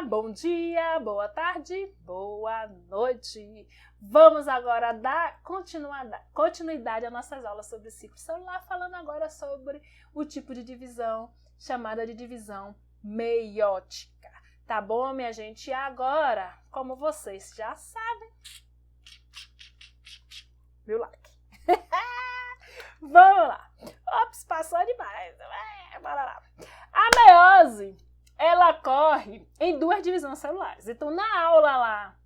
bom dia, boa tarde, boa noite. Vamos agora dar continuidade às nossas aulas sobre o ciclo celular, falando agora sobre o tipo de divisão chamada de divisão meiótica. Tá bom, minha gente? E agora, como vocês já sabem, meu like. Vamos lá. Ops, passou demais. Bora lá. A meiose, ela ocorre em duas divisões celulares. Então, na aula lá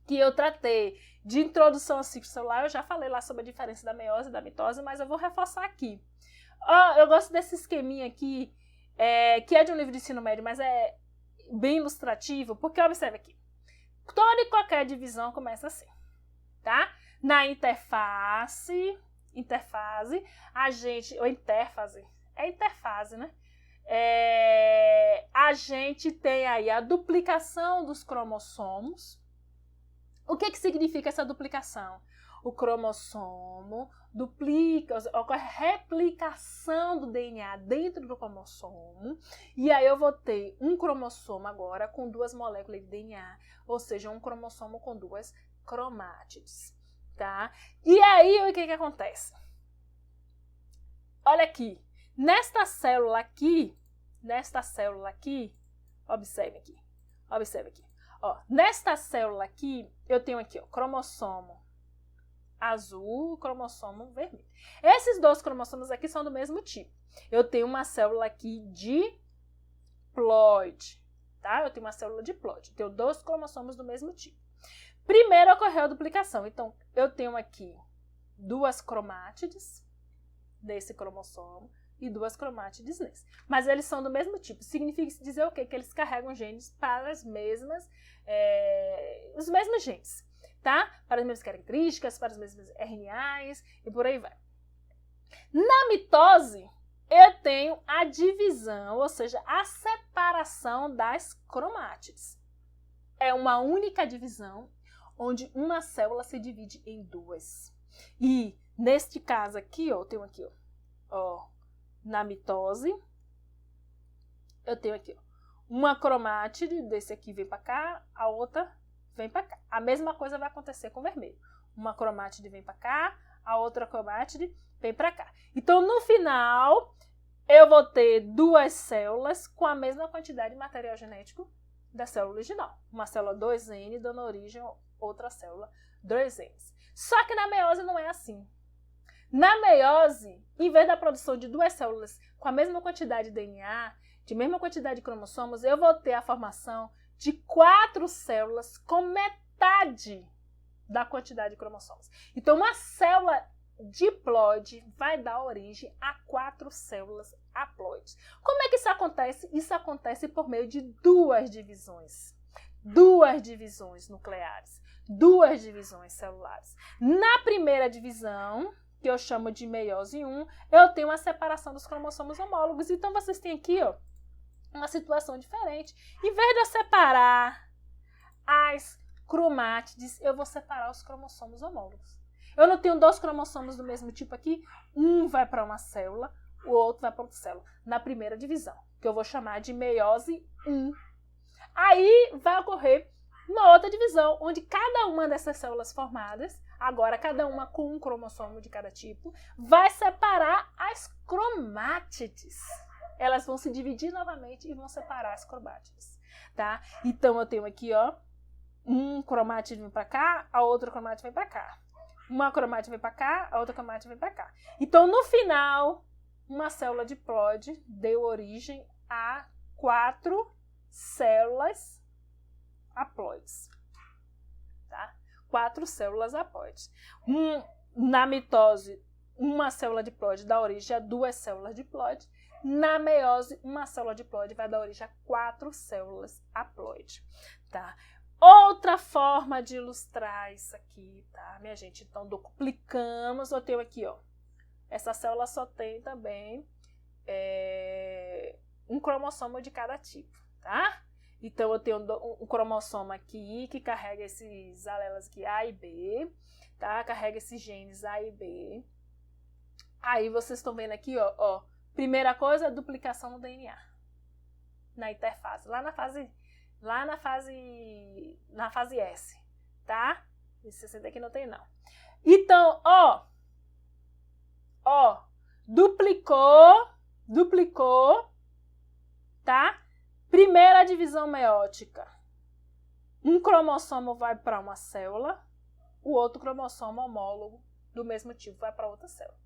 que eu tratei de introdução ao ciclo celular, eu já falei lá sobre a diferença da meiose e da mitose, mas eu vou reforçar aqui. Eu gosto desse esqueminha aqui, que é de um livro de ensino médio, mas é bem ilustrativo, porque observe aqui. Toda e qualquer divisão começa assim, tá? Na interface, a gente, ou interfase, interface, né? A gente tem aí a duplicação dos cromossomos. O que significa essa duplicação? O cromossomo duplica, ocorre replicação do DNA dentro do cromossomo, e aí eu vou ter um cromossomo agora com duas moléculas de DNA, ou seja, um cromossomo com duas cromátides, tá? E aí, o que acontece? Olha aqui, nesta célula aqui, observe aqui. Ó, nesta célula aqui, eu tenho aqui, ó, cromossomo azul, cromossomo vermelho. Esses dois cromossomos aqui são do mesmo tipo. Eu tenho uma célula aqui de ploide, tá? Eu tenho uma célula de ploide. Tenho dois cromossomos do mesmo tipo. Primeiro ocorreu a duplicação. Então, eu tenho aqui duas cromátides desse cromossomo e duas cromátides nesse. Mas eles são do mesmo tipo. Significa dizer o quê? Que eles carregam genes para os mesmos genes, tá? Para as mesmas características, para os mesmos RNAs e por aí vai. Na mitose, eu tenho a divisão, ou seja, a separação das cromátides. É uma única divisão onde uma célula se divide em duas. E neste caso aqui, ó, eu tenho aqui, ó, na mitose, eu tenho aqui, ó, uma cromátide, desse aqui vem para cá, a outra vem para cá. A mesma coisa vai acontecer com o vermelho. Uma cromátide vem para cá, a outra cromátide vem para cá. Então, no final, eu vou ter duas células com a mesma quantidade de material genético da célula original. Uma célula 2N dando origem a outra célula 2N. Só que na meiose não é assim. Na meiose, em vez da produção de duas células com a mesma quantidade de DNA, de mesma quantidade de cromossomos, eu vou ter a formação de 4 células com metade da quantidade de cromossomos. Então, uma célula diploide vai dar origem a 4 células haploides. Como é que isso acontece? Isso acontece por meio de duas divisões nucleares, duas divisões celulares. Na primeira divisão, que eu chamo de meiose 1, eu tenho a separação dos cromossomos homólogos. Então, vocês têm aqui, ó, uma situação diferente. Em vez de eu separar as cromátides, eu vou separar os cromossomos homólogos. Eu não tenho dois cromossomos do mesmo tipo aqui, um vai para uma célula, o outro vai para outra célula, na primeira divisão, que eu vou chamar de meiose 1. Aí vai ocorrer uma outra divisão, onde cada uma dessas células formadas, agora cada uma com um cromossomo de cada tipo, vai separar as cromátides. Elas vão se dividir novamente e vão separar as cromátides, tá? Então, eu tenho aqui, ó, um cromátide vem para cá, a outra cromátide vem para cá. Uma cromátide vem para cá, a outra cromátide vem para cá. Então, no final, uma célula diploide deu origem a 4 células haploides, tá? 4 células haploides. Na mitose, uma célula diploide dá origem a 2 células diploides. Na meiose, uma célula diploide vai dar origem a 4 células haploides, tá? Outra forma de ilustrar isso aqui, tá, minha gente? Então, duplicamos, eu tenho aqui, ó, essa célula só tem também um cromossomo de cada tipo, tá? Então, eu tenho um cromossomo aqui que carrega esses alelos aqui A e B, tá? Carrega esses genes A e B. Aí, vocês estão vendo aqui, ó, primeira coisa, duplicação no DNA, na interface. Lá na fase lá na fase S, tá? Esse 60 aqui não tem, não. Então, duplicou, tá? Primeira divisão meiótica. Um cromossomo vai para uma célula, o outro cromossomo homólogo do mesmo tipo vai para outra célula.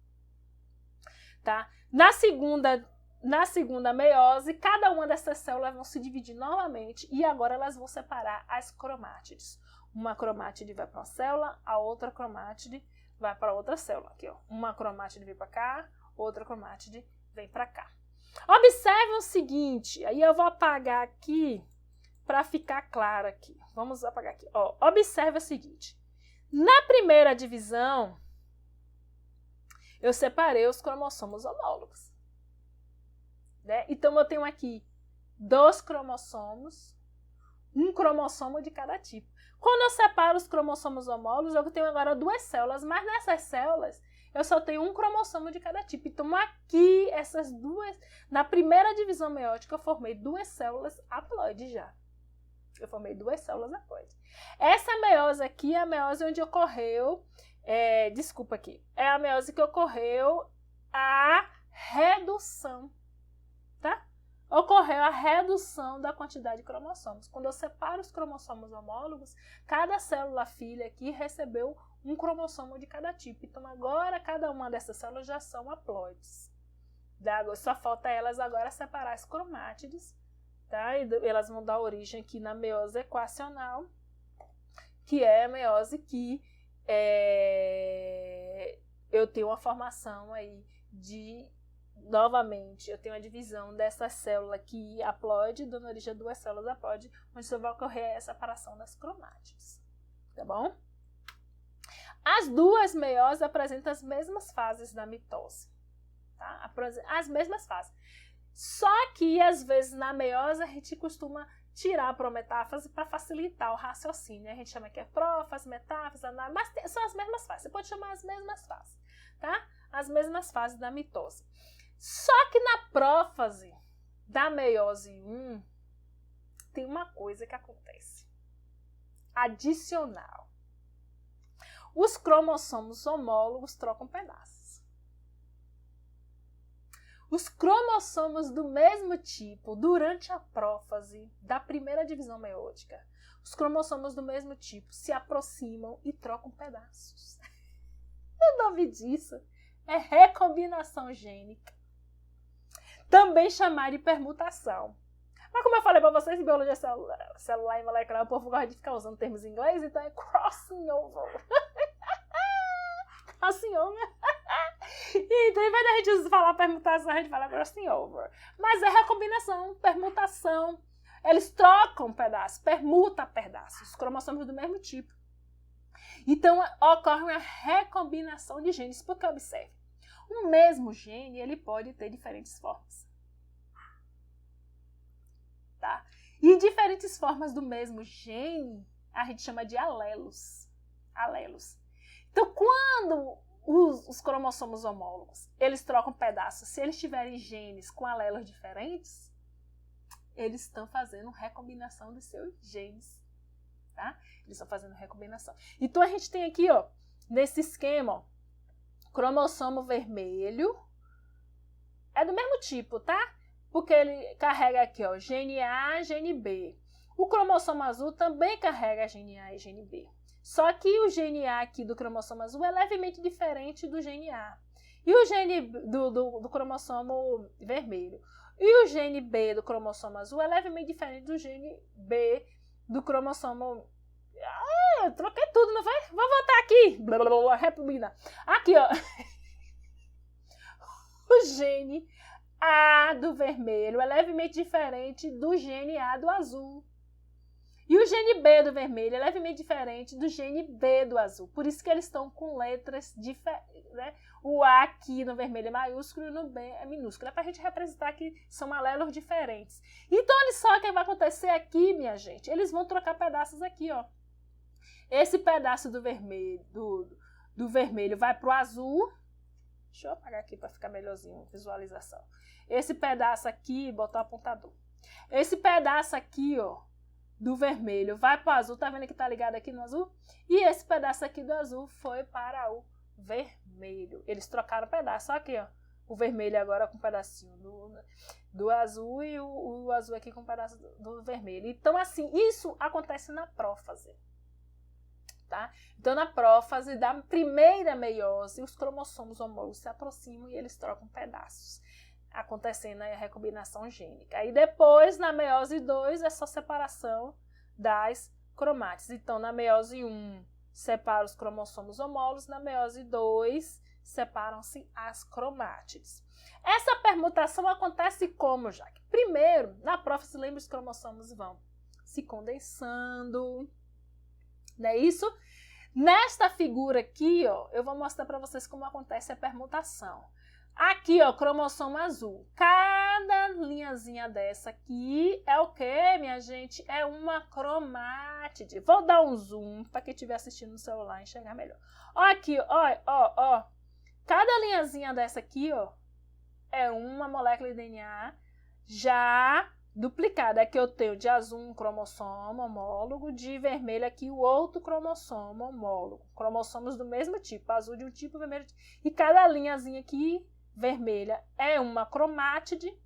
Tá? Na segunda meiose, cada uma dessas células vão se dividir novamente e agora elas vão separar as cromátides. Uma cromátide vai para uma célula, a outra cromátide vai para outra célula. Aqui, ó. Uma cromátide vem para cá, outra cromátide vem para cá. Observe o seguinte, aí eu vou apagar aqui para ficar claro aqui. Vamos apagar aqui. Ó, observe o seguinte, na primeira divisão, eu separei os cromossomos homólogos. Né? Então, eu tenho aqui 2 cromossomos, um cromossomo de cada tipo. Quando eu separo os cromossomos homólogos, eu tenho agora 2 células, mas nessas células eu só tenho um cromossomo de cada tipo. Então, aqui, essas duas, na primeira divisão meiótica, eu formei 2 células haploides já. Eu formei 2 células haploides. Essa meiose aqui é a meiose onde ocorreu, é a meiose que ocorreu a redução, tá? Ocorreu a redução da quantidade de cromossomos. Quando eu separo os cromossomos homólogos, cada célula filha aqui recebeu um cromossomo de cada tipo. Então, agora, cada uma dessas células já são haploides. Só falta elas agora separar as cromátides, tá? E elas vão dar origem aqui na meiose equacional, que é a meiose que eu tenho uma formação aí novamente, eu tenho a divisão dessa célula aqui haploide, dando origem a 2 células haploide, onde só vai ocorrer a separação das cromátides. Tá bom? As 2 meioses apresentam as mesmas fases da mitose. Tá? As mesmas fases. Só que, às vezes, na meiose, a gente costuma tirar a prometáfase para facilitar o raciocínio. A gente chama que é prófase, metáfase, análise, mas são as mesmas fases. Você pode chamar as mesmas fases, tá? As mesmas fases da mitose. Só que na prófase da meiose 1, tem uma coisa que acontece. Adicional. Os cromossomos homólogos trocam pedaços. Os cromossomos do mesmo tipo, durante a prófase da primeira divisão meiótica, os cromossomos do mesmo tipo se aproximam e trocam pedaços. O nome disso é recombinação gênica. Também chamar de permutação. Mas como eu falei para vocês, em biologia celular e molecular, o povo gosta de ficar usando termos em inglês, então é crossing over. Crossing over. Então, em vez da gente falar permutação, a gente fala crossing over. Mas é recombinação, permutação. Eles trocam pedaços, permutam pedaços, os cromossomos do mesmo tipo. Então, ocorre uma recombinação de genes. Porque, observe, o mesmo gene ele pode ter diferentes formas. Tá? E diferentes formas do mesmo gene a gente chama de alelos. Alelos. Então, quando os cromossomos homólogos eles trocam pedaços, se eles tiverem genes com alelos diferentes, eles estão fazendo recombinação dos seus genes. Tá? Eles estão fazendo recombinação. Então, a gente tem aqui, ó, nesse esquema, ó, cromossomo vermelho é do mesmo tipo, tá? Porque ele carrega aqui, ó, gene A, gene B. O cromossomo azul também carrega gene A e gene B. Só que o gene A aqui do cromossomo azul é levemente diferente do gene A. E o gene do cromossomo vermelho. E o gene B do cromossomo azul é levemente diferente do gene B do cromossomo... eu troquei tudo, não foi? Vou voltar aqui. Blá, blá, blá, repubina. Aqui, ó. O gene A do vermelho é levemente diferente do gene A do azul. E o gene B do vermelho é levemente diferente do gene B do azul. Por isso que eles estão com letras diferentes, né? O A aqui no vermelho é maiúsculo e no B é minúsculo. É para a gente representar que são alelos diferentes. Então, olha só o que vai acontecer aqui, minha gente. Eles vão trocar pedaços aqui, ó. Esse pedaço do vermelho, do vermelho vai para o azul. Deixa eu apagar aqui para ficar melhorzinho a visualização. Esse pedaço aqui, botar o apontador. Esse pedaço aqui, ó, do vermelho vai para o azul, tá vendo que tá ligado aqui no azul? E esse pedaço aqui do azul foi para o vermelho. Eles trocaram o pedaço, aqui, ó. O vermelho agora com um pedacinho do azul e o azul aqui com um pedaço do vermelho. Então, assim, isso acontece na prófase. Tá? Então, na prófase da primeira meiose, os cromossomos homólogos se aproximam e eles trocam pedaços, acontecendo aí a recombinação gênica. Aí depois, na meiose 2, é só separação das cromátides. Então, na meiose 1, separa os cromossomos homólogos, na meiose 2, separam-se as cromátides. Essa permutação acontece como, Jaque? Primeiro, na prófase, lembra, os cromossomos vão se condensando, não é isso? Nesta figura aqui, ó, eu vou mostrar para vocês como acontece a permutação. Aqui, ó, cromossomo azul. Cada linhazinha dessa aqui é o quê, minha gente? É uma cromátide. Vou dar um zoom para quem estiver assistindo no celular enxergar melhor. Ó aqui, ó. Cada linhazinha dessa aqui, ó, é uma molécula de DNA já duplicada. Aqui eu tenho de azul um cromossomo homólogo, de vermelho aqui o outro cromossomo homólogo. Cromossomos do mesmo tipo, azul de um tipo, vermelho de... E cada linhazinha aqui, vermelha, é uma cromátide.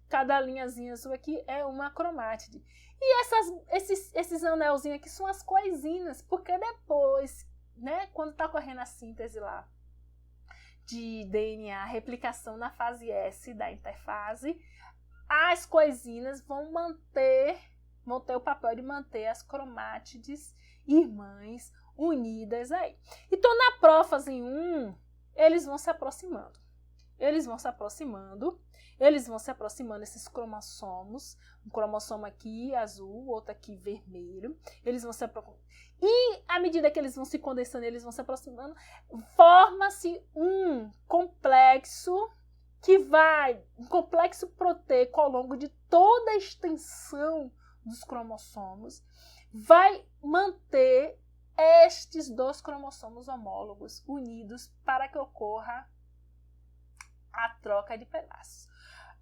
Cada linhazinha azul aqui é uma cromátide. E esses anelzinhos aqui são as coisinas, porque depois, né, quando está ocorrendo a síntese lá de DNA, replicação na fase S da interfase, as coisinas vão ter o papel de manter as cromátides irmãs unidas aí. Então, na prófase 1, eles vão se aproximando. Esses cromossomos. Um cromossomo aqui azul, outro aqui vermelho. Eles vão se aproximando. E, à medida que eles vão se condensando, eles vão se aproximando, forma-se um complexo um complexo proteico ao longo de toda a extensão dos cromossomos, vai manter estes dois cromossomos homólogos unidos para que ocorra a troca de pedaços.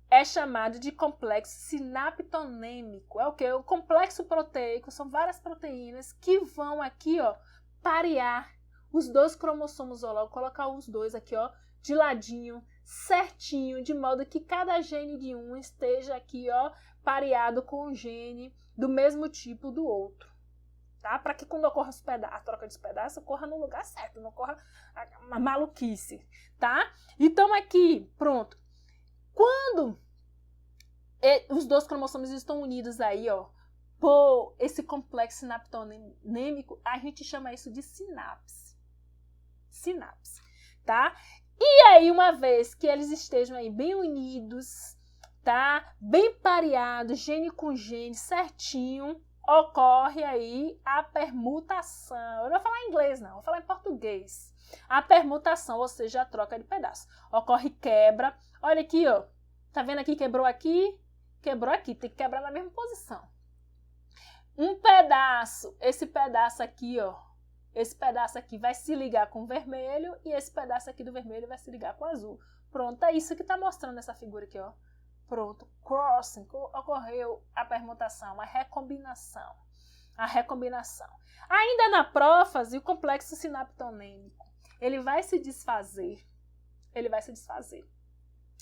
É chamado de complexo sinaptonêmico. É o quê? O complexo proteico são várias proteínas que vão aqui, ó, parear os dois cromossomos homólogos, colocar os dois aqui, ó, de ladinho, certinho, de modo que cada gene de um esteja aqui, ó, pareado com o gene do mesmo tipo do outro, tá? Para que quando ocorra a troca de pedaços, ocorra no lugar certo, não ocorra a maluquice, tá? Então aqui, pronto. Quando os dois cromossomos estão unidos aí, ó, por esse complexo sinaptonêmico, a gente chama isso de sinapse. Sinapse, tá? E aí, uma vez que eles estejam aí bem unidos, tá? Bem pareados, gene com gene, certinho, ocorre aí a permutação. Eu não vou falar em inglês, não, vou falar em português. A permutação, ou seja, a troca de pedaços. Ocorre quebra. Olha aqui, ó. Tá vendo aqui? Quebrou aqui, quebrou aqui. Tem que quebrar na mesma posição. Um pedaço, esse pedaço aqui, ó. Esse pedaço aqui vai se ligar com o vermelho e esse pedaço aqui do vermelho vai se ligar com o azul. Pronto, é isso que está mostrando essa figura aqui, ó. Pronto, crossing, ocorreu a permutação, a recombinação. Ainda na prófase, o complexo sinaptonêmico, ele vai se desfazer.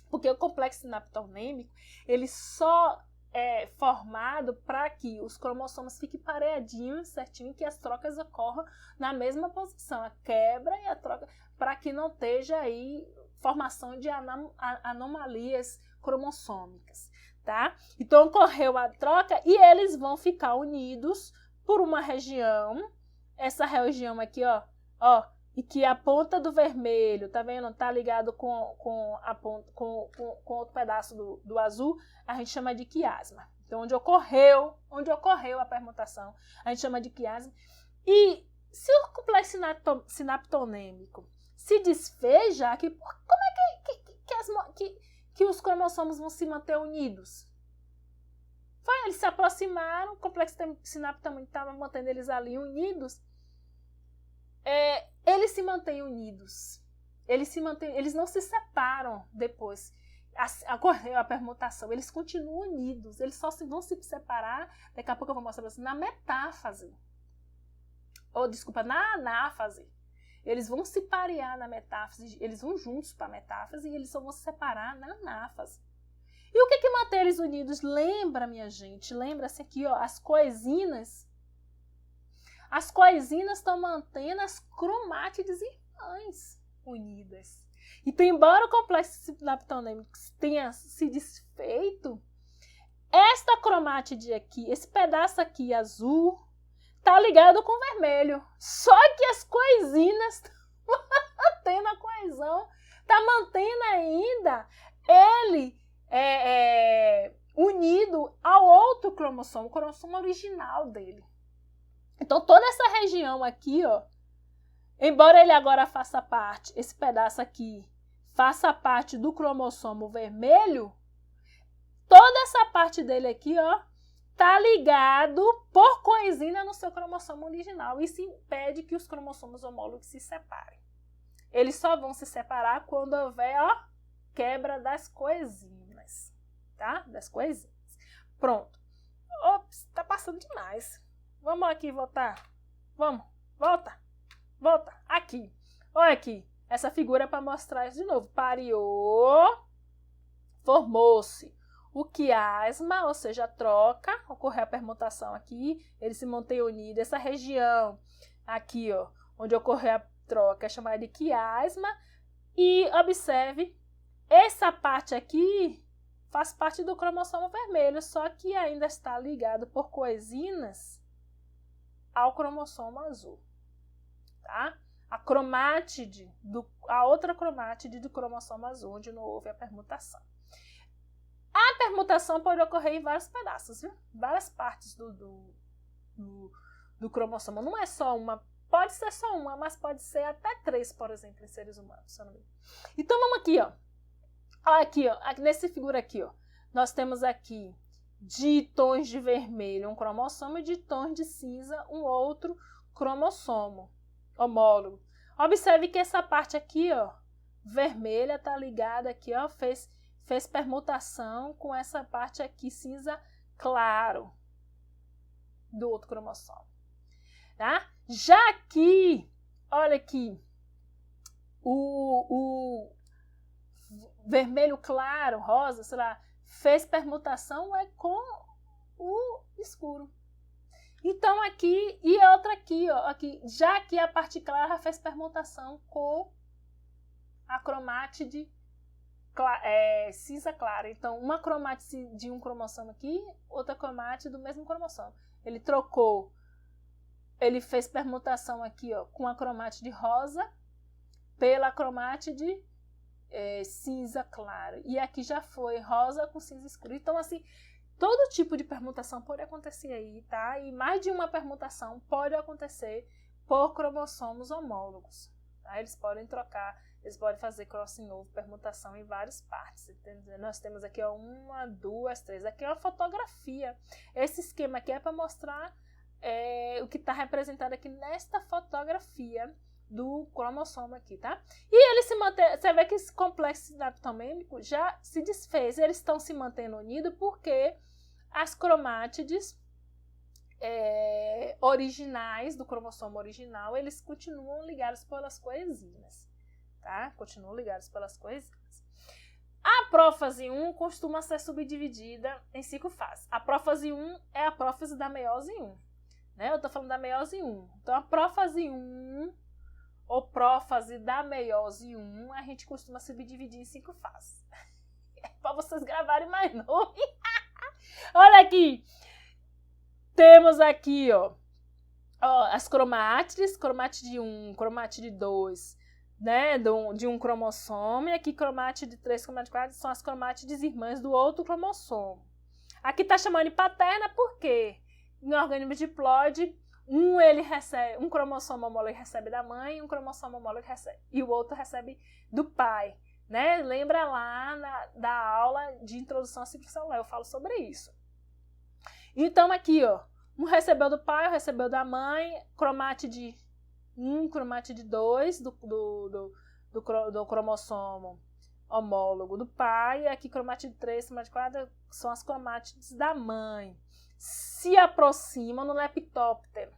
Porque o complexo sinaptonêmico, ele só é formado para que os cromossomos fiquem pareadinhos, certinho, que as trocas ocorram na mesma posição, a quebra e a troca, para que não esteja aí formação de anomalias cromossômicas, tá? Então ocorreu a troca e eles vão ficar unidos por uma região, essa região aqui, ó, e que a ponta do vermelho, tá vendo? Tá ligado com outro pedaço do azul, a gente chama de quiasma. Então, onde ocorreu a permutação, a gente chama de quiasma. E se o complexo sinaptonêmico se desfez, já que como é que os cromossomos vão se manter unidos? Eles se aproximaram, o complexo sinaptonêmico estava mantendo eles ali unidos. Eles se mantêm unidos. Eles não se separam depois. ocorreu a permutação, eles continuam unidos, eles só vão se separar, daqui a pouco eu vou mostrar para vocês, na metáfase. Na anáfase. Eles vão se parear na metáfase, eles vão juntos para a metáfase e eles só vão se separar na anáfase. E o que mantém eles unidos? Lembra, minha gente, lembra-se aqui, ó, as coezinas. As coezinas estão mantendo as cromátides irmãs unidas. Então, embora o complexo sinaptonêmico tenha se desfeito, esta cromátide aqui, esse pedaço aqui azul, está ligado com o vermelho. Só que as coezinas estão mantendo a coesão, está mantendo ainda ele unido ao outro cromossomo, o cromossomo original dele. Então, toda essa região aqui, ó, embora ele agora faça parte, esse pedaço aqui, faça parte do cromossomo vermelho, toda essa parte dele aqui, ó, tá ligado por coesina no seu cromossomo original. Isso impede que os cromossomos homólogos se separem. Eles só vão se separar quando houver, ó, quebra das coesinas, tá? Das coesinas. Pronto. Ops, tá passando demais. Vamos aqui voltar. Vamos, volta. Volta. Aqui. Olha aqui. Essa figura é para mostrar isso de novo. Pareou. Formou-se o quiasma, ou seja, a troca. Ocorreu a permutação aqui. Ele se mantém unido. Essa região aqui, ó, onde ocorreu a troca, é chamada de quiasma. E observe, essa parte aqui faz parte do cromossomo vermelho, só que ainda está ligado por coesinas ao cromossomo azul. Tá? A outra cromátide do cromossomo azul, onde não houve a permutação. A permutação pode ocorrer em vários pedaços, viu? Várias partes do cromossomo. Não é só uma, pode ser só uma, mas pode ser até 3, por exemplo, em seres humanos. Se eu não me engano. Então vamos aqui, ó. Olha aqui, ó. Nessa figura aqui, ó. Nós temos aqui de tons de vermelho um cromossomo e de tons de cinza um outro cromossomo homólogo. Observe que essa parte aqui, ó, vermelha, tá ligada aqui, ó, fez permutação com essa parte aqui cinza claro do outro cromossomo, tá? Já aqui, olha aqui, o vermelho claro, rosa, sei lá, fez permutação com o escuro. Então aqui, e outra aqui, ó, aqui, já que a parte clara fez permutação com a cromátide cinza clara. Então, uma cromátide de um cromossomo aqui, outra cromátide do mesmo cromossomo. Ele trocou, ele fez permutação aqui, ó, com a cromátide rosa pela cromátide cinza clara. E aqui já foi rosa com cinza escuro. Então, assim, todo tipo de permutação pode acontecer aí, tá? E mais de uma permutação pode acontecer por cromossomos homólogos. Tá? Eles podem trocar, eles podem fazer crossing over, permutação em várias partes. Entendeu? Nós temos aqui, ó, 1, 2, 3. Aqui é uma fotografia. Esse esquema aqui é para mostrar o que está representado aqui nesta fotografia do cromossomo aqui, tá? E ele se mantém, você vê que esse complexo sinaptomêmico já se desfez, eles estão se mantendo unidos porque as cromátides originais do cromossomo original, eles continuam ligados pelas coesinas, tá? Continuam ligados pelas coesinas. A prófase 1 costuma ser subdividida em 5 fases. A prófase 1 é a prófase da meiose 1, né? Eu tô falando da meiose 1. Então, a prófase 1 ou prófase da meiose 1, a gente costuma subdividir em 5 fases. É para vocês gravarem mais nome. Olha aqui. Temos aqui, ó, as cromátides, cromátide 1, cromátide 2, né, de um cromossomo, e aqui cromátide 3, cromátide 4 são as cromátides irmãs do outro cromossomo. Aqui tá chamando de paterna porque em organismo diploide, um cromossomo homólogo recebe da mãe, um cromossomo homólogo recebe, e o outro recebe do pai, né? Lembra lá da aula de introdução à ciclo celular, eu falo sobre isso. Então aqui, ó, um recebeu do pai, um recebeu da mãe, cromátide 1, cromátide 2 do cromossomo homólogo do pai, e aqui cromátido 3, cromátido 4 são as cromátides da mãe. Se aproximam no leptóptero.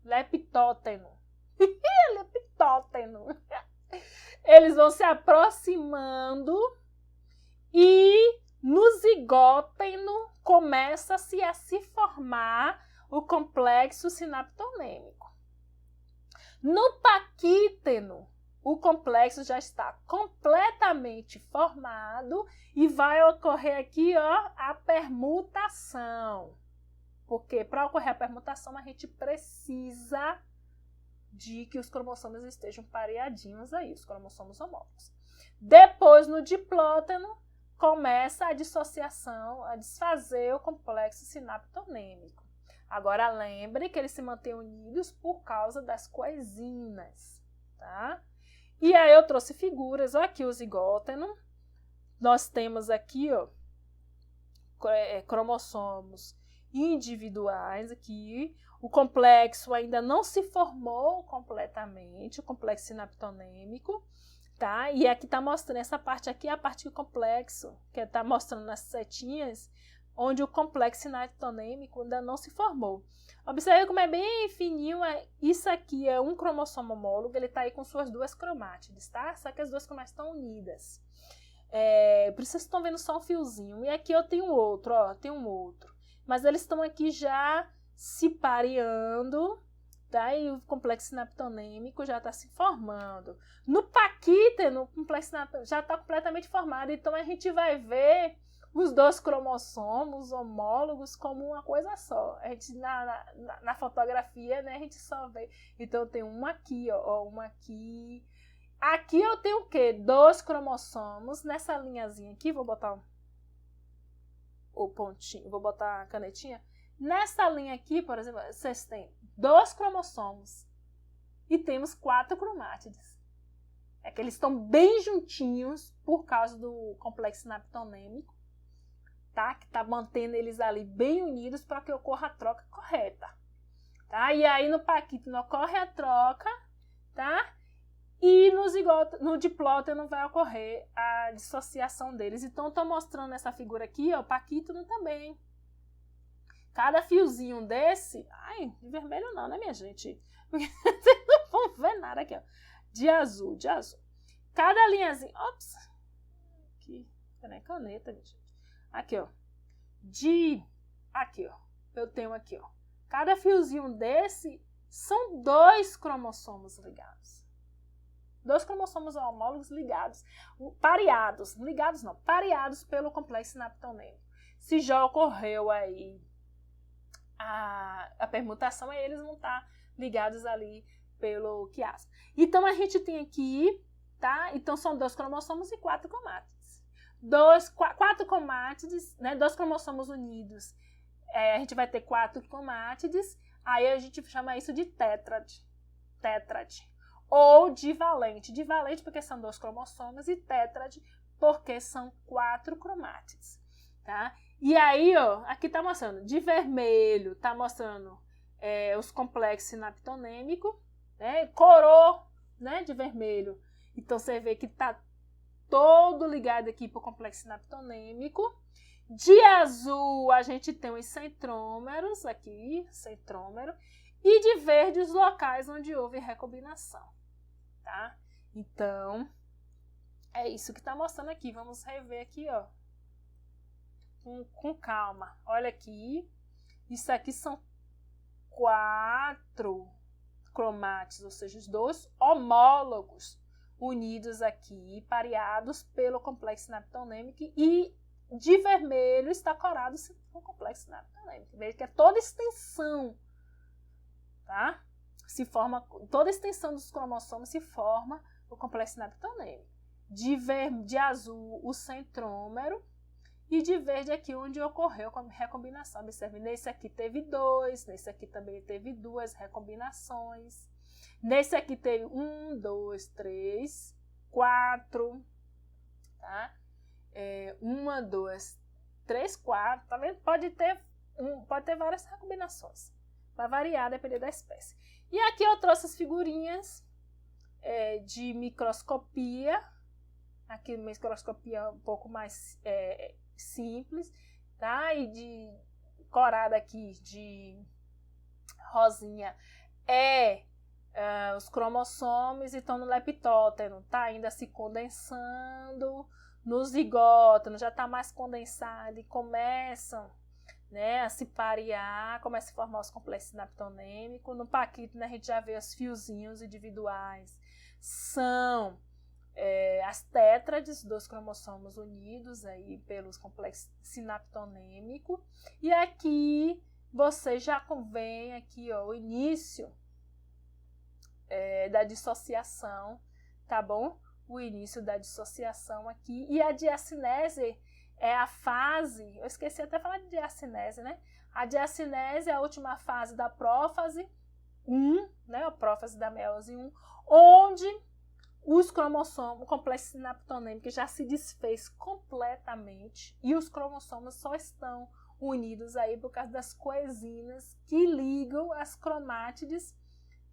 Leptóteno. Leptóteno. Eles vão se aproximando e no zigóteno começa-se a se formar o complexo sinaptonêmico. No paquíteno, o complexo já está completamente formado e vai ocorrer aqui, ó, a permutação. Porque para ocorrer a permutação, a gente precisa de que os cromossomos estejam pareadinhos aí, os cromossomos homólogos. Depois, no diplóteno, começa a dissociação, a desfazer o complexo sinaptonêmico. Agora, lembre que eles se mantêm unidos por causa das coenzinas, tá? E aí eu trouxe figuras, ó, aqui o zigóteno. Nós temos aqui, ó, cromossomos individuais aqui. O complexo ainda não se formou completamente, o complexo sinaptonêmico, tá? E aqui tá mostrando, essa parte aqui é a parte do complexo, que tá mostrando nas setinhas, onde o complexo sinaptonêmico ainda não se formou. Observe como é bem fininho, isso aqui é um cromossomo homólogo, ele está aí com suas duas cromátides, tá? Só que as duas cromátides estão unidas. Por isso vocês estão vendo só um fiozinho. E aqui eu tenho outro, ó, tem um outro. Mas eles estão aqui já se pareando, tá? E o complexo sinaptonêmico já está se formando. No paquíteno, o complexo sinaptonêmico já está completamente formado, então a gente vai ver os dois cromossomos homólogos como uma coisa só. A gente, na fotografia, né, a gente só vê. Então, tem uma aqui, ó, uma aqui. Aqui eu tenho o quê? 2 cromossomos. Nessa linhazinha aqui, vou botar o pontinho, vou botar a canetinha. Nessa linha aqui, por exemplo, vocês têm 2 cromossomos e temos 4 cromátides. É que eles estão bem juntinhos por causa do complexo sinaptonêmico. Tá? Que está mantendo eles ali bem unidos para que ocorra a troca correta. Tá? E aí no paquíteno ocorre a troca, tá? E no diplóteno vai ocorrer a dissociação deles. Então, estou mostrando essa figura aqui, ó, o paquíteno também. Cada fiozinho desse, ai, de vermelho não, né, minha gente? Vocês não vão ver nada aqui, ó. De azul, de azul. Cada linhazinha, ops, aqui, peraí, caneta, minha gente. Aqui, ó. Aqui, ó. Eu tenho aqui, ó. Cada fiozinho desse são 2 cromossomos ligados. 2 cromossomos homólogos ligados. Pareados. Ligados não. Pareados pelo complexo sinaptonêmico. Se já ocorreu aí a permutação, aí eles vão estar ligados ali pelo quiasma. Então, a gente tem aqui, tá? Então, são 2 cromossomos e 4 cromátides. 4 cromátides, né? 2 cromossomos unidos, a gente vai ter 4 cromátides, aí a gente chama isso de tétrade, ou divalente. Divalente porque são 2 cromossomos e tétrade porque são 4 cromátides, tá? E aí, ó, aqui tá mostrando, de vermelho, tá mostrando os complexos sinaptonêmicos, né? Corou, né, de vermelho. Então, você vê que tá todo ligado aqui para o complexo sinaptonêmico. De azul, a gente tem os centrômeros aqui, centrômero. E de verde, os locais onde houve recombinação, tá? Então, é isso que está mostrando aqui. Vamos rever aqui, ó. Com calma. Olha aqui. Isso aqui são 4 cromátides, ou seja, os 2 homólogos unidos aqui, pareados pelo complexo sinaptonêmico, e de vermelho está corado com o complexo sinaptonêmico. Veja que é toda extensão, tá? Se forma, toda extensão dos cromossomos se forma o complexo sinaptonêmico. De azul, o centrômero, e de verde aqui onde ocorreu a recombinação. Observe, nesse aqui teve 2, nesse aqui também teve 2 recombinações. Nesse aqui teve 1, 2, 3, 4, tá? 1, 2, 3, 4, tá vendo? Pode ter várias recombinações. Vai variar, depender da espécie. E aqui eu trouxe as figurinhas de microscopia, aqui uma microscopia um pouco mais simples, tá? E de corada aqui de rosinha os cromossomos estão no leptótero, tá ainda se condensando no zigótono, já está mais condensado e começam, né, a se parear, começa a formar os complexos sinaptonêmicos. No paquítino a gente já vê os fiozinhos individuais, são as tétrades dos cromossomos unidos aí pelos complexos sinaptonêmicos. E aqui você já convém aqui, ó, o início da dissociação, tá bom? O início da dissociação aqui. E a diacinese é a fase, eu esqueci até de falar de diacinese, né? A diacinese é a última fase da prófase 1, né? A prófase da meiose 1, onde os cromossomos, o complexo sinaptonêmico já se desfez completamente e os cromossomos só estão unidos aí por causa das coesinas que ligam as cromátides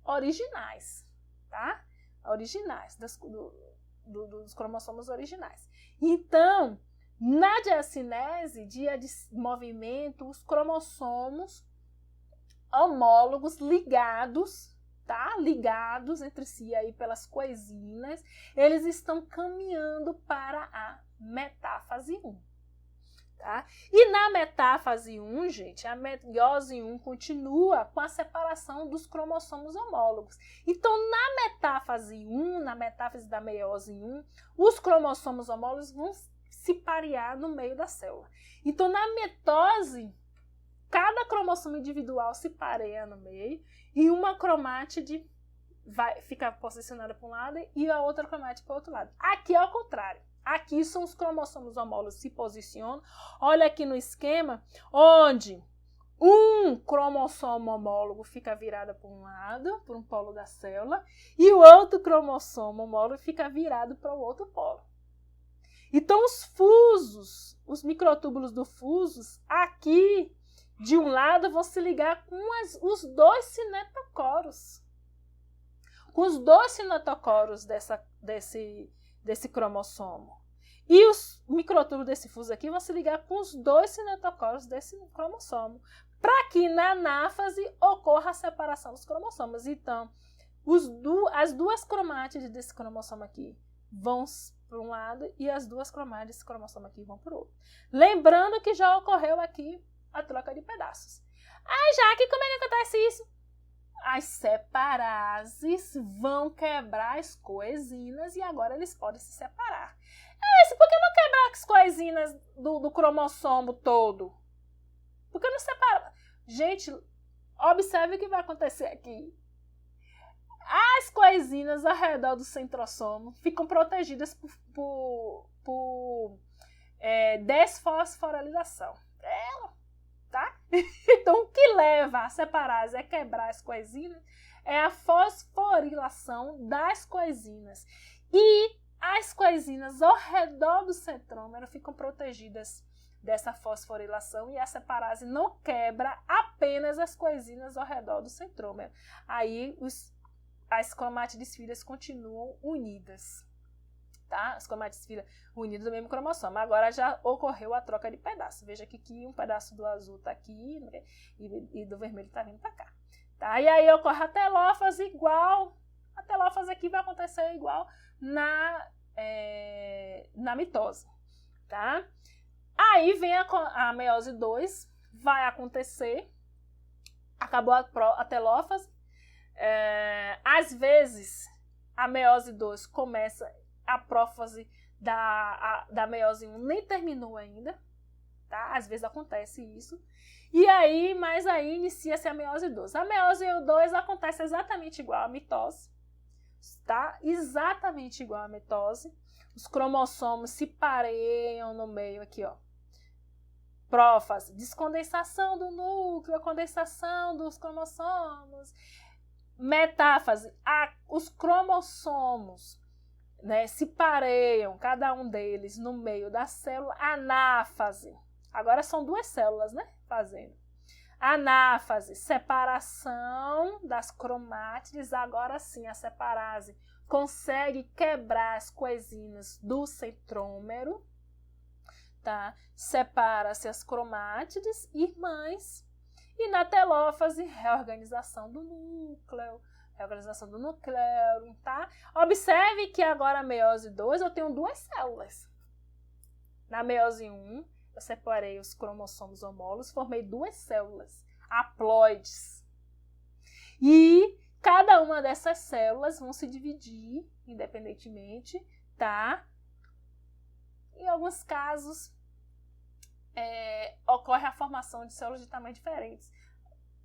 originais, tá? Originais, dos cromossomos originais. Então, na diacinese, dia de movimento, os cromossomos homólogos ligados, tá? Ligados entre si aí pelas coesinas, eles estão caminhando para a metáfase 1. Tá? E na metáfase 1, gente, a meiose 1 continua com a separação dos cromossomos homólogos. Então, na metáfase 1, na metáfase da meiose 1, os cromossomos homólogos vão se parear no meio da célula. Então, na mitose, cada cromossomo individual se pareia no meio e uma cromátide vai ficar posicionada para um lado e a outra cromátide para o outro lado. Aqui é o contrário. Aqui são os cromossomos homólogos se posicionam. Olha aqui no esquema, onde um cromossomo homólogo fica virado para um lado, para um polo da célula, e o outro cromossomo homólogo fica virado para o outro polo. Então, os fusos, os microtúbulos do fusos, aqui de um lado vão se ligar com os dois cinetocoros. Com os dois cinetocoros desse cromossomo. E os microtúbulos desse fuso aqui vão se ligar com os dois cinetocoros desse cromossomo, para que na anáfase ocorra a separação dos cromossomos. Então, as duas cromátides desse cromossomo aqui vão para um lado e as duas cromátides desse cromossomo aqui vão para o outro. Lembrando que já ocorreu aqui a troca de pedaços. Jaque, como é que acontece isso? As separases vão quebrar as coesinas e agora eles podem se separar. Por que não quebrar as coesinas do cromossomo todo? Por que não separa? Gente, observe o que vai acontecer aqui. As coesinas ao redor do centrossomo ficam protegidas por desfosforilação. Tá? Então, o que leva a separase a quebrar as coesinas é a fosforilação das coesinas. E as coesinas ao redor do centrômero ficam protegidas dessa fosforilação e a separase não quebra apenas as coesinas ao redor do centrômero. Aí, as cromátides filhas continuam unidas. Tá? As cromátides filhas unidas do mesmo cromossomo. Agora já ocorreu a troca de pedaços. Veja que aqui um pedaço do azul está aqui, né? e do vermelho está vindo para cá. Tá? E aí ocorre a telófase igual. A telófase aqui vai acontecer igual na mitose. Tá? Aí vem a meiose 2, vai acontecer. Acabou a telófase. Às vezes, a meiose 2 começa. A prófase da meiose 1 nem terminou ainda, tá? Às vezes acontece isso. E aí, mas aí inicia-se a meiose 2. A meiose 2 acontece exatamente igual à mitose, tá? Exatamente igual à mitose. Os cromossomos se pareiam no meio aqui, ó. Prófase, descondensação do núcleo, condensação dos cromossomos. Metáfase, os cromossomos, né, se pareiam, cada um deles no meio da célula. Anáfase, agora são duas células, né, fazendo. Anáfase, separação das cromátides, agora sim a separase consegue quebrar as coesinas do centrômero, tá? Separa-se as cromátides irmãs e na telófase, reorganização do núcleo, tá? Observe que agora a meiose 2 eu tenho 2 células. Na meiose 1, eu separei os cromossomos homólogos, formei 2 células, haploides. E cada uma dessas células vão se dividir independentemente, tá? Em alguns casos, ocorre a formação de células de tamanhos diferentes.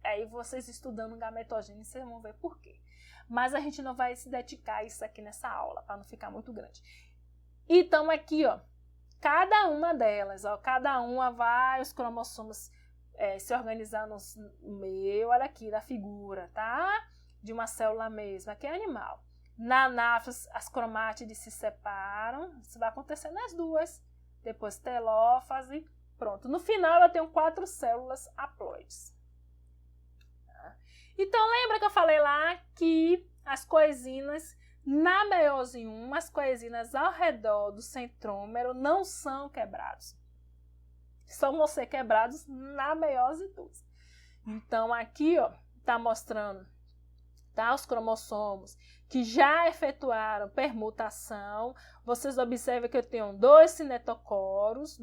Aí vocês estudando gametogênese, vocês vão ver por quê. Mas a gente não vai se dedicar a isso aqui nessa aula, para não ficar muito grande. Então aqui, ó, cada uma delas, ó, cada uma vai, os cromossomos se organizar no meio, olha aqui, da figura, tá? De uma célula mesma, que é animal. Na anáfase, as cromátides se separam, isso vai acontecer nas duas. Depois telófase, pronto. No final eu tenho 4 células haploides. Tá? Então lembra que eu falei lá que as coesinas, na meiose 1, as coesinas ao redor do centrômero não são quebrados. Só vão ser quebrados na meiose 2. Então aqui, ó, tá mostrando, tá, os cromossomos que já efetuaram permutação. Vocês observam que eu tenho 2 cinetocoros,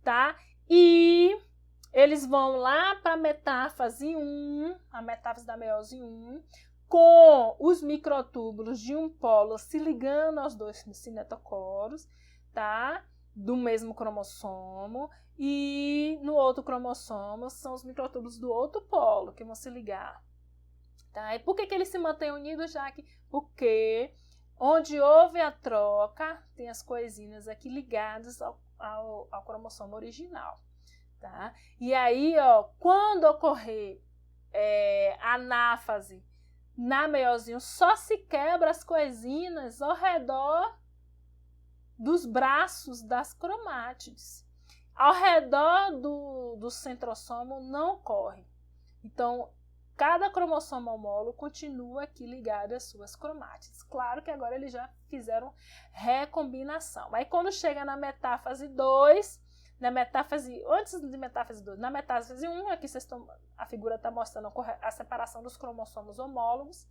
tá? E eles vão lá para a metáfase 1, a metáfase da meiose 1, com os microtúbulos de um polo se ligando aos 2 cinetocoros, tá? Do mesmo cromossomo, e no outro cromossomo são os microtúbulos do outro polo que vão se ligar. Tá? E por que eles se mantêm unidos, Jaque? Porque onde houve a troca, tem as coesinas aqui ligadas ao cromossomo original. Tá? E aí, ó, quando ocorrer a anáfase na meiose 1, só se quebra as coesinas ao redor dos braços das cromátides. Ao redor do centrossomo não ocorre. Então, cada cromossomo homólogo continua aqui ligado às suas cromátides. Claro que agora eles já fizeram recombinação. Aí quando chega na metáfase 2, antes de metáfase 2, na metáfase 1, aqui a figura está mostrando a separação dos cromossomos homólogos.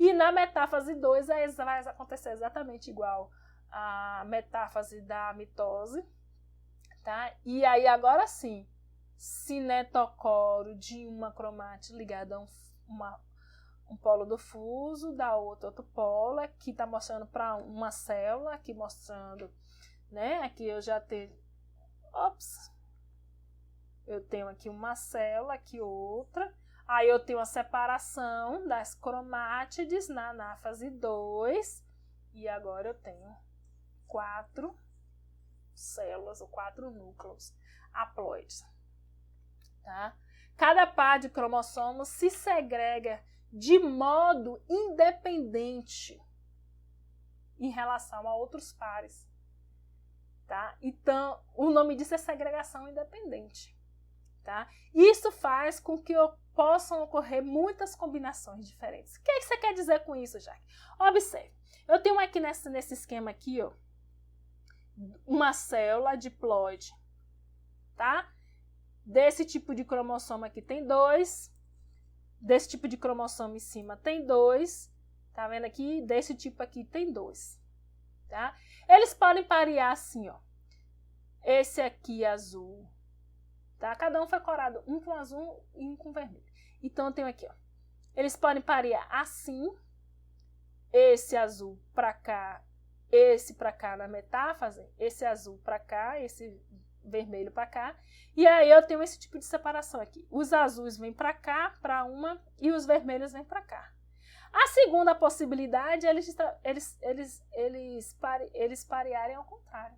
E na metáfase 2 vai acontecer exatamente igual a metáfase da mitose, tá? E aí agora sim, cinetocoro de uma cromátide ligada a um polo do fuso, da outro polo, aqui está mostrando para uma célula, aqui mostrando, né? Aqui eu já tenho, eu tenho aqui uma célula, aqui outra, aí eu tenho a separação das cromátides na anáfase 2, e agora eu tenho 4 células, ou 4 núcleos haploides. Tá? Cada par de cromossomos se segrega de modo independente em relação a outros pares. Tá? Então, o nome disso é segregação independente. Tá? Isso faz com que possam ocorrer muitas combinações diferentes. O que você quer dizer com isso, Jaque? Observe. Eu tenho aqui nesse esquema aqui, ó, uma célula diploide, tá? Desse tipo de cromossomo aqui tem 2, desse tipo de cromossomo em cima tem 2, tá vendo aqui? Desse tipo aqui tem 2, tá? Eles podem parear assim, ó. Esse aqui azul, tá? Cada um foi corado, um com azul e um com vermelho. Então eu tenho aqui, ó. Eles podem parear assim, esse azul para cá, esse para cá na metáfase, esse azul para cá, esse vermelho para cá, e aí eu tenho esse tipo de separação aqui. Os azuis vêm para cá, para uma, e os vermelhos vêm para cá. A segunda possibilidade é eles parearem ao contrário,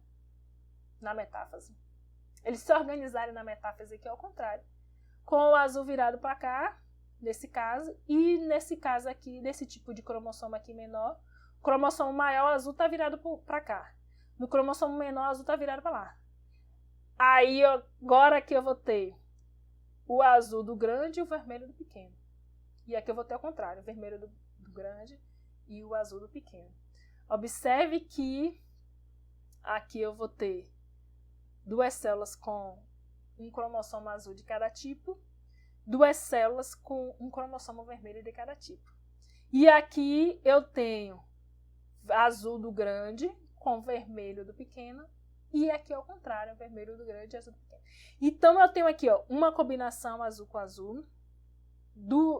na metáfase. Eles se organizarem na metáfase aqui ao contrário, com o azul virado para cá, nesse caso, e nesse caso aqui, desse tipo de cromossomo aqui menor, o cromossomo maior, o azul está virado para cá. No cromossomo menor, o azul está virado para lá. Aí, agora aqui eu vou ter o azul do grande e o vermelho do pequeno. E aqui eu vou ter ao contrário, o vermelho do grande e o azul do pequeno. Observe que aqui eu vou ter 2 células com um cromossomo azul de cada tipo, 2 células com um cromossomo vermelho de cada tipo. E aqui eu tenho azul do grande com vermelho do pequeno, e aqui ao contrário, vermelho do grande e azul do pequeno. Então eu tenho aqui uma combinação azul com azul,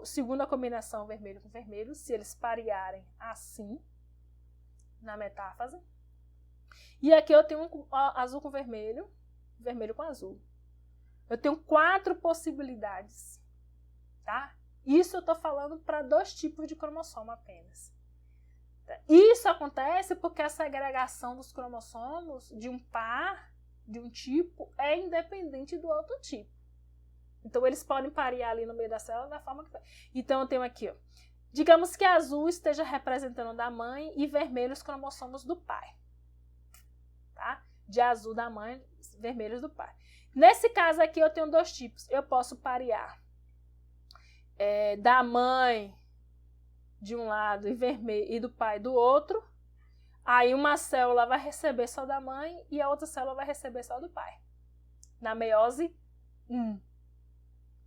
segunda combinação vermelho com vermelho, se eles parearem assim, na metáfase. E aqui eu tenho azul com vermelho, vermelho com azul. Eu tenho 4 possibilidades, tá? Isso eu estou falando para 2 tipos de cromossomo apenas. Isso acontece porque essa agregação dos cromossomos de um par, de um tipo, é independente do outro tipo. Então, eles podem parear ali no meio da célula da forma que... Então, eu tenho aqui, digamos que azul esteja representando da mãe e vermelho os cromossomos do pai. Tá? De azul da mãe, vermelhos do pai. Nesse caso aqui, eu tenho 2 tipos. Eu posso parear da mãe de um lado e do pai do outro. Aí uma célula vai receber só da mãe e a outra célula vai receber só do pai. Na meiose 1.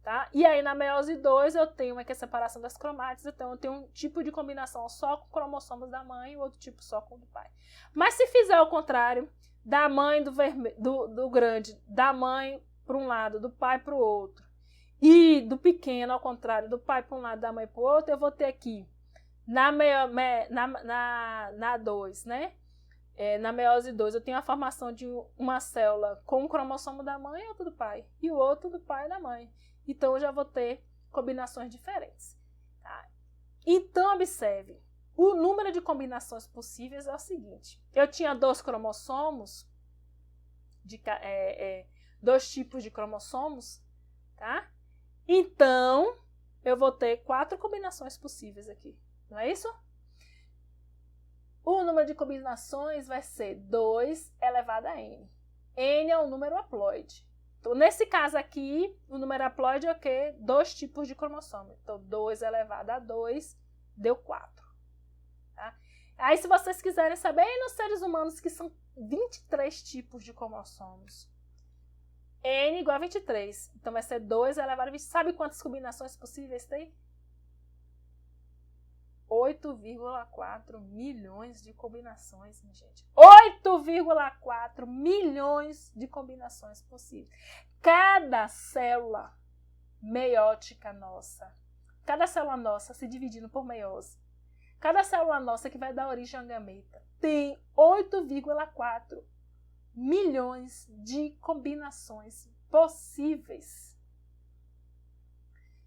Tá? E aí na meiose 2 eu tenho aqui a separação das cromátides, então eu tenho um tipo de combinação só com cromossomos da mãe e outro tipo só com o do pai. Mas se fizer o contrário, da mãe do grande, da mãe para um lado, do pai para o outro, e do pequeno ao contrário, do pai para um lado, da mãe para o outro, eu vou ter aqui na 2, né? Na meiose 2, eu tenho a formação de uma célula com um cromossomo da mãe e outro do pai, e o outro do pai e da mãe. Então, eu já vou ter combinações diferentes. Tá? Então, observe, o número de combinações possíveis é o seguinte. Eu tinha 2 cromossomos, 2 tipos de cromossomos, tá? Então, eu vou ter 4 combinações possíveis aqui. Não é isso? O número de combinações vai ser 2 elevado a n. N é um número haploide. Então, nesse caso aqui, o número haploide é o quê? 2 tipos de cromossomo. Então, 2 elevado a 2 deu 4. Tá? Aí, se vocês quiserem saber, nos seres humanos, que são 23 tipos de cromossomos. N igual a 23. Então, vai ser 2 elevado a 20. Sabe quantas combinações possíveis tem? 8,4 milhões de combinações, minha gente. 8,4 milhões de combinações possíveis. Cada célula meiótica nossa, cada célula nossa se dividindo por meiose, cada célula nossa que vai dar origem a gameta, tem 8,4 milhões de combinações possíveis.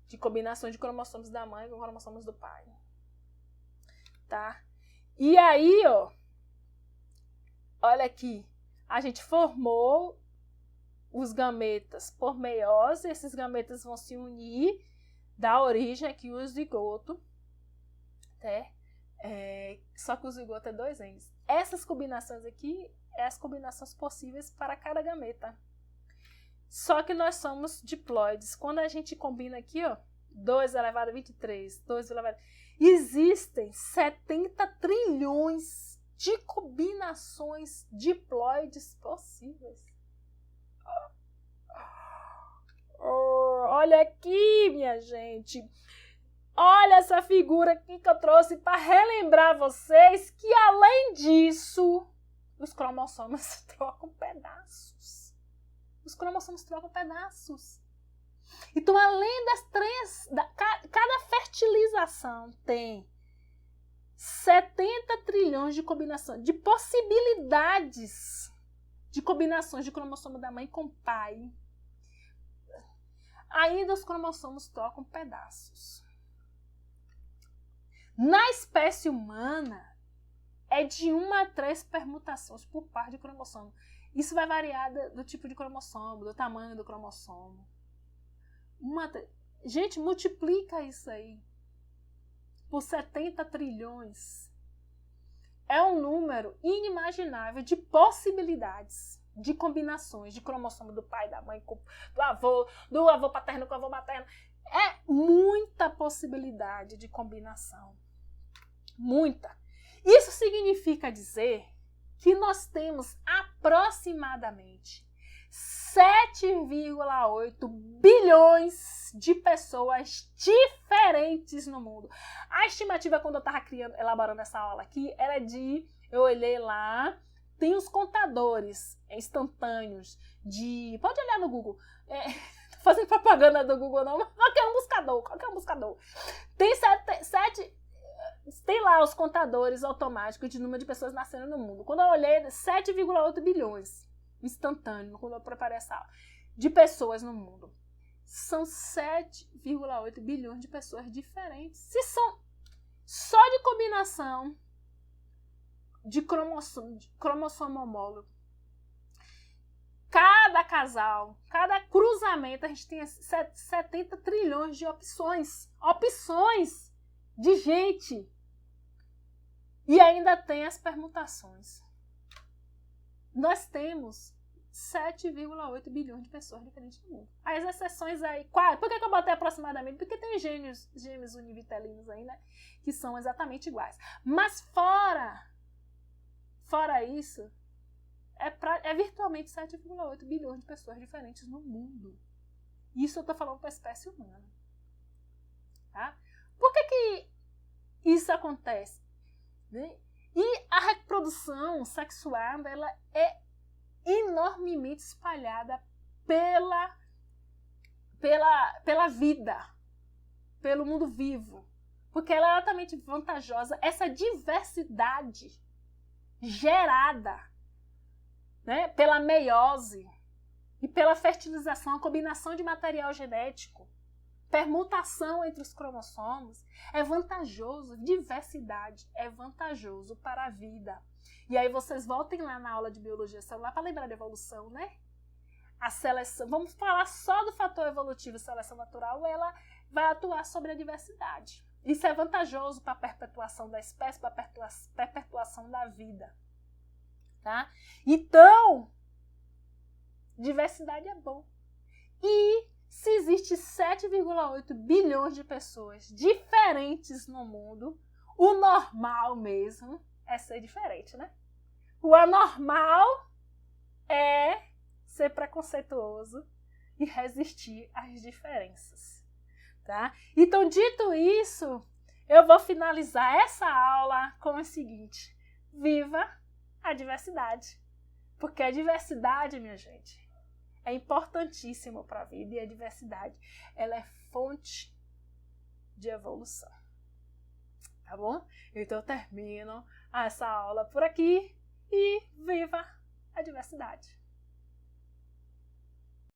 De combinações de cromossomos da mãe com cromossomos do pai. Tá? E aí, olha aqui, a gente formou os gametas por meiose, esses gametas vão se unir, dar origem aqui o zigoto, né? Só que o zigoto é 2 N's. Essas combinações aqui é as combinações possíveis para cada gameta. Só que nós somos diploides. Quando a gente combina aqui, 2 elevado a 23, 2 elevado... Existem 70 trilhões de combinações diploides possíveis. Olha aqui, minha gente. Olha essa figura aqui que eu trouxe para relembrar vocês que, além disso, os cromossomos trocam pedaços. Os cromossomos trocam pedaços. Então, além das cada fertilização tem 70 trilhões de combinações, de possibilidades de combinações de cromossomo da mãe com o pai. Ainda os cromossomos trocam pedaços. Na espécie humana, é de 1 a 3 permutações por par de cromossomo. Isso vai variar do tipo de cromossomo, do tamanho do cromossomo. Gente, multiplica isso aí por 70 trilhões. É um número inimaginável de possibilidades, de combinações de cromossomo do pai, da mãe, do avô paterno com o avô materno. É muita possibilidade de combinação. Muita. Isso significa dizer que nós temos aproximadamente 7,8 bilhões de pessoas diferentes no mundo. A estimativa, quando eu estava elaborando essa aula aqui, era eu olhei lá, tem os contadores instantâneos de... Pode olhar no Google. Tô fazendo propaganda do Google não, mas qualquer um buscador. Tem lá os contadores automáticos de número de pessoas nascendo no mundo. Quando eu olhei, 7,8 bilhões instantâneo, quando eu preparei essa aula, de pessoas no mundo. São 7,8 bilhões de pessoas diferentes. Se são só de combinação de cromossomo homólogo, cada casal, cada cruzamento, a gente tem 70 trilhões de opções de gente. E ainda tem as permutações. Nós temos 7,8 bilhões de pessoas diferentes no mundo. As exceções aí, por que eu botei aproximadamente? Porque tem gêmeos univitelinos aí, né? Que são exatamente iguais. Mas fora isso, é virtualmente 7,8 bilhões de pessoas diferentes no mundo. Isso eu tô falando para a espécie humana. Tá? Por que isso acontece? Né? E a reprodução sexuada, ela é enormemente espalhada pela vida, pelo mundo vivo. Porque ela é altamente vantajosa. Essa diversidade gerada, né, pela meiose e pela fertilização, a combinação de material genético, permutação entre os cromossomos, é vantajoso. Diversidade é vantajoso para a vida. E aí vocês voltem lá na aula de biologia celular para lembrar da evolução, né? A seleção, vamos falar só do fator evolutivo, seleção natural, ela vai atuar sobre a diversidade. Isso é vantajoso para a perpetuação da espécie, para a perpetuação da vida. Tá? Então, diversidade é bom. E se existe 7,8 bilhões de pessoas diferentes no mundo, o normal mesmo é ser diferente, né? O anormal é ser preconceituoso e resistir às diferenças, tá? Então, dito isso, eu vou finalizar essa aula com o seguinte: viva a diversidade. Porque a diversidade, minha gente, é importantíssimo para a vida, e a diversidade, ela é fonte de evolução. Tá bom? Então eu termino essa aula por aqui e viva a diversidade!